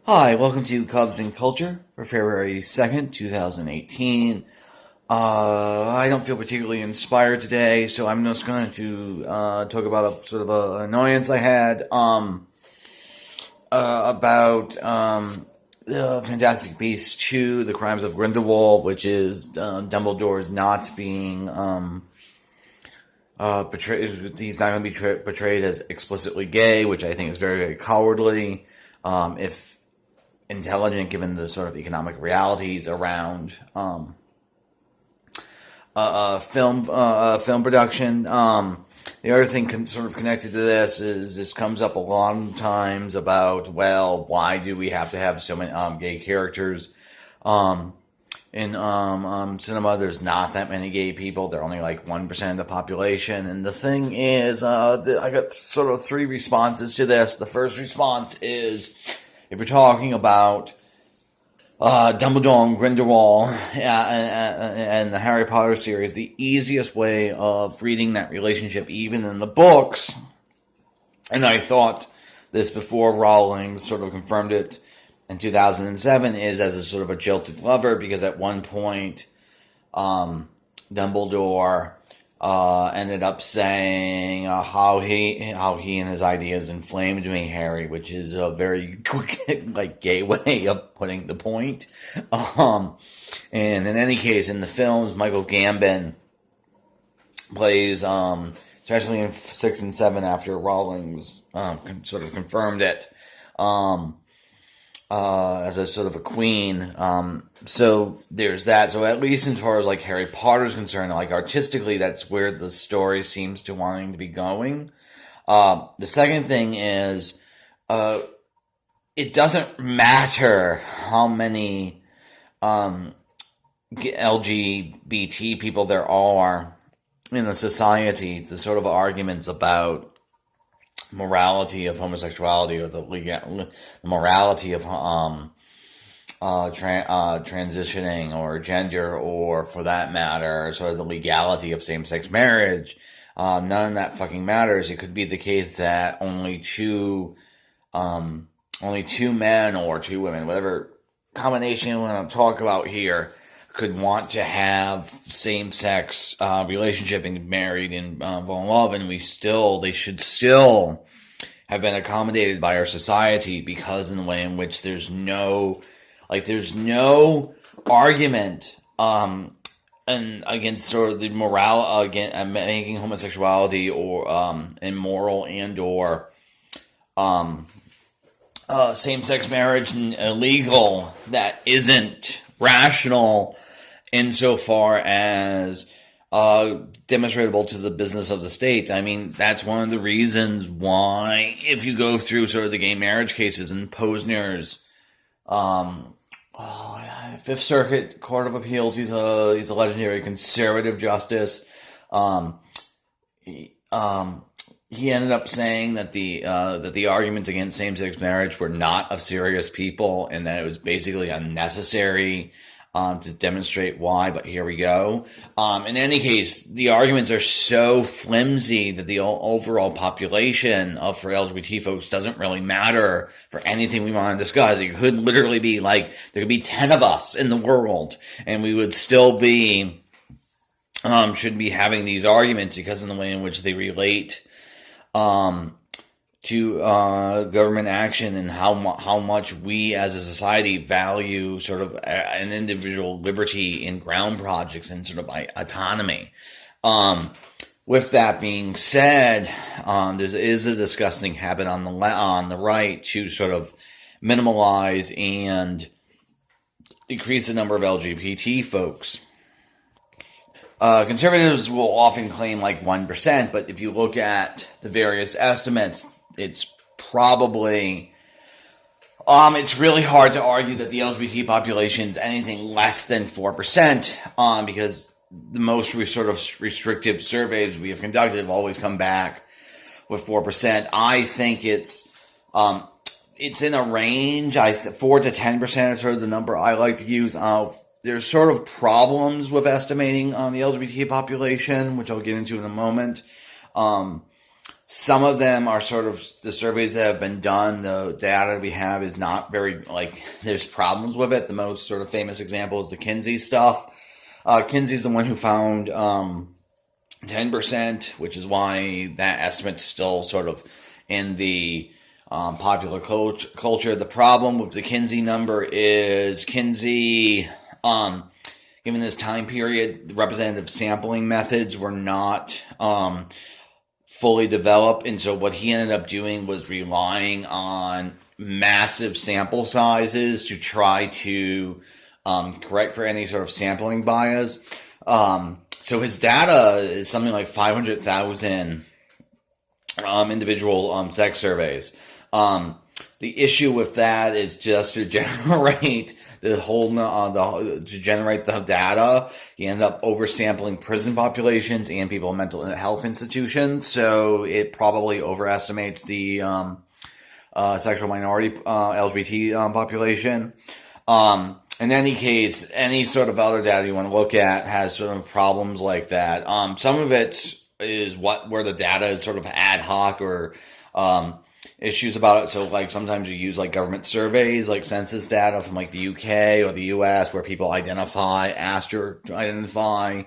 Hi, welcome to Cubs and Culture for February 2nd, 2018. I don't feel particularly inspired today, so I'm just going to talk about a sort of an annoyance I had about the Fantastic Beasts 2, The Crimes of Grindelwald, which is Dumbledore's not being portrayed. He's not going to be portrayed as explicitly gay, which I think is very, very cowardly. If intelligent, given the sort of economic realities around film production. The other thing sort of connected to this is this comes up a lot of times about, well, why do we have to have so many gay characters? In cinema, there's not that many gay people. They're only like 1% of the population. And the thing is, I got sort of three responses to this. The first response is, if we're talking about Dumbledore and Grindelwald and the Harry Potter series, the easiest way of reading that relationship, even in the books, and I thought this before Rowling sort of confirmed it in 2007, is as a sort of a jilted lover, because at one point Dumbledore ended up saying how he and his ideas inflamed me, Harry, which is a very like gay way of putting the point. And in any case, in the films, Michael Gambon plays, especially in 6 and 7 after Rowling's sort of confirmed it, as a sort of a queen. So there's that. So at least as far as like Harry Potter's concerned, like artistically, that's where the story seems to wanting to be going. The second thing is, it doesn't matter how many LGBT people there are in a society. The sort of arguments about morality of homosexuality, or the morality of transitioning or gender, or for that matter, sort of the legality of same-sex marriage. None of that fucking matters. It could be the case that only two men or two women, whatever combination you want to talk about here, could want to have same-sex relationship and get married and fall in love, and they should still have been accommodated by our society, because in the way in which there's no argument and against sort of the moral, again, making homosexuality or immoral and or same-sex marriage illegal, that isn't rational insofar as demonstrable to the business of the state. I mean, that's one of the reasons why, if you go through sort of the gay marriage cases in Posner's Fifth Circuit Court of Appeals, he's a legendary conservative justice. He ended up saying that the arguments against same-sex marriage were not of serious people, and that it was basically unnecessary to demonstrate why, but here we go. In any case, the arguments are so flimsy that the overall population for LGBT folks doesn't really matter for anything we want to discuss. It could literally be like, there could be 10 of us in the world, and we would still be, should be having these arguments, because in the way in which they relate to government action, and how much we as a society value sort of an individual liberty in ground projects and sort of autonomy. With that being said, there is a disgusting habit on the right to sort of minimalize and decrease the number of LGBT folks. Conservatives will often claim like 1%, but if you look at the various estimates, it's probably, it's really hard to argue that the LGBT population is anything less than 4%, because the most sort of restrictive surveys we have conducted have always come back with 4%. I think it's in a range. 4 to 10% is sort of the number I like to use. There's sort of problems with estimating the LGBT population, which I'll get into in a moment. Some of them are sort of the surveys that have been done. The data we have is not very, like, there's problems with it. The most sort of famous example is the Kinsey stuff. Kinsey's the one who found 10%, which is why that estimate's still sort of in the popular culture. The problem with the Kinsey number is Kinsey, given this time period, the representative sampling methods were not fully developed, and so what he ended up doing was relying on massive sample sizes to try to correct for any sort of sampling bias. So his data is something like 500,000 individual sex surveys. The issue with that is just to generate to generate the data, you end up oversampling prison populations and people in mental health institutions. So it probably overestimates the sexual minority LGBT population. In any case, any sort of other data you want to look at has sort of problems like that. Some of it is where the data is sort of ad hoc or issues about it. So, like, sometimes you use, like, government surveys, like census data from, like, the UK or the US, where people asked to identify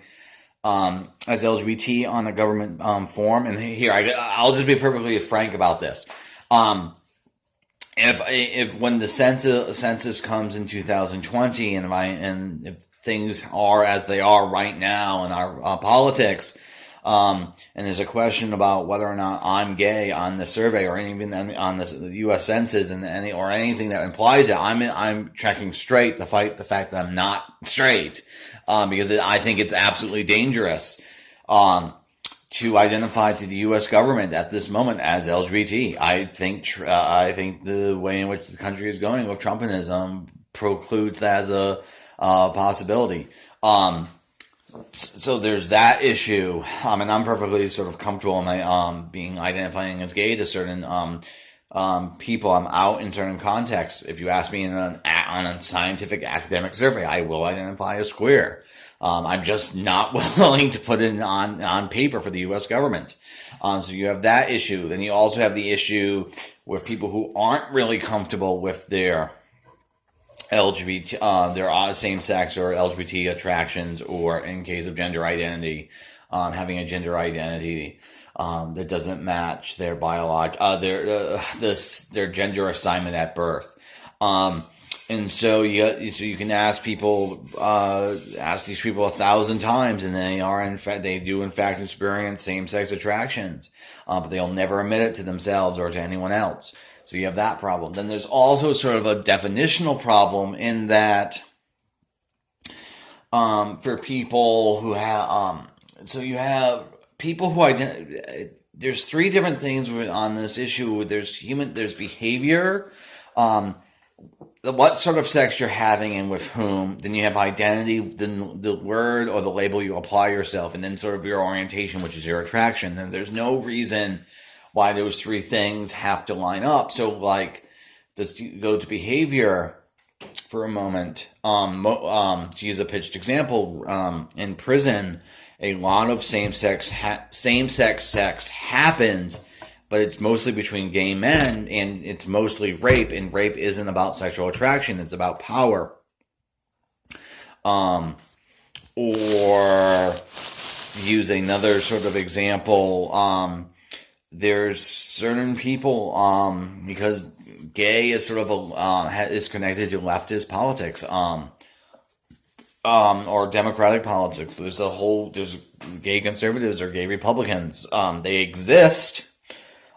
as LGBT on a government form. And here, I'll just be perfectly frank about this. If when the census comes in 2020, and if things are as they are right now in our politics, and there's a question about whether or not I'm gay on the survey or even on the U.S. Census or anything that implies it, I'm checking straight to fight the fact that I'm not straight, because I think it's absolutely dangerous to identify to the U.S. government at this moment as LGBT. I think the way in which the country is going with Trumpism precludes that as a possibility. So there's that issue, and I'm perfectly sort of comfortable in my identifying as gay to certain people. I'm out in certain contexts. If you ask me on a scientific academic survey, I will identify as queer. I'm just not willing to put it on paper for the U.S. government. So you have that issue. Then you also have the issue with people who aren't really comfortable with their LGBT, their same-sex or LGBT attractions, or in case of gender identity, having a gender identity that doesn't match their their gender assignment at birth. And so you can ask these people 1,000 times, and they do in fact experience same-sex attractions, but they'll never admit it to themselves or to anyone else. So you have that problem. Then there's also sort of a definitional problem in that for people who have so you have people who there's three different things on this issue. There's behavior, what sort of sex you're having and with whom. Then you have identity, then the word or the label you apply yourself, and then sort of your orientation, which is your attraction. Then there's no reason why those three things have to line up. So, like, just go to behavior for a moment. To use a pitched example, in prison, a lot of same-sex sex happens, but it's mostly between gay men, and it's mostly rape, and rape isn't about sexual attraction, it's about power. Or use another sort of example, there's certain people, because gay is sort of is connected to leftist politics, or democratic politics. There's gay conservatives or gay Republicans. They exist,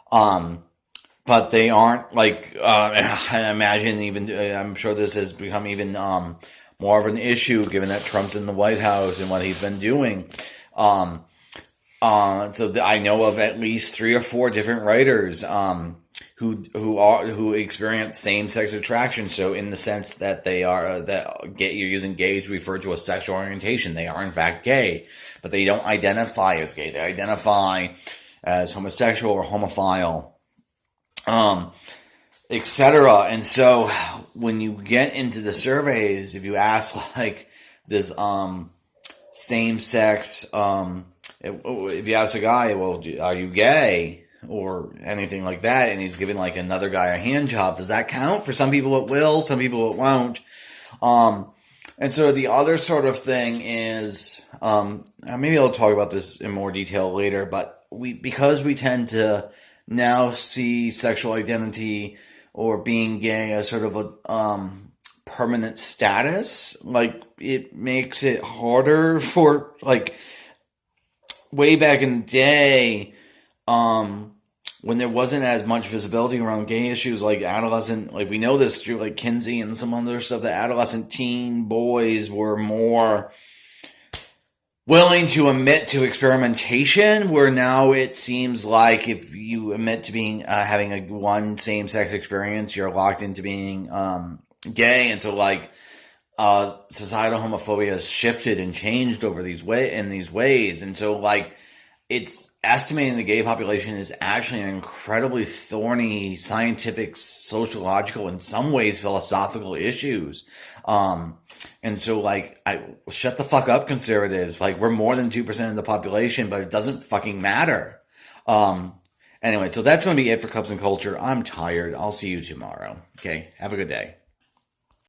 but they aren't like, I imagine I'm sure this has become even more of an issue given that Trump's in the White House and what he's been doing. So I know of at least 3 or 4 different writers who experience same-sex attraction. So in the sense that you're using gay to refer to a sexual orientation, they are in fact gay, but they don't identify as gay. They identify as homosexual or homophile, etc. And so when you get into the surveys, if you ask like this same-sex, if you ask a guy, well, are you gay? or anything like that, and he's giving like another guy a hand job, does that count? For some people it will, some people it won't. And so the other sort of thing is, maybe I'll talk about this in more detail later, but because we tend to now see sexual identity or being gay as sort of a permanent status, like it makes it harder for, like, way back in the day, when there wasn't as much visibility around gay issues, like adolescent, like we know this through like Kinsey and some other stuff, that adolescent teen boys were more willing to admit to experimentation, where now it seems like if you admit to being having a one same-sex experience, you're locked into being gay. And so like societal homophobia has shifted and changed over these ways. And so like it's estimating the gay population is actually an incredibly thorny scientific, sociological, in some ways philosophical issues. And so like, shut the fuck up, conservatives. Like, we're more than 2% of the population, but it doesn't fucking matter. Anyway, so that's going to be it for Cups and Culture. I'm tired. I'll see you tomorrow. Okay. Have a good day.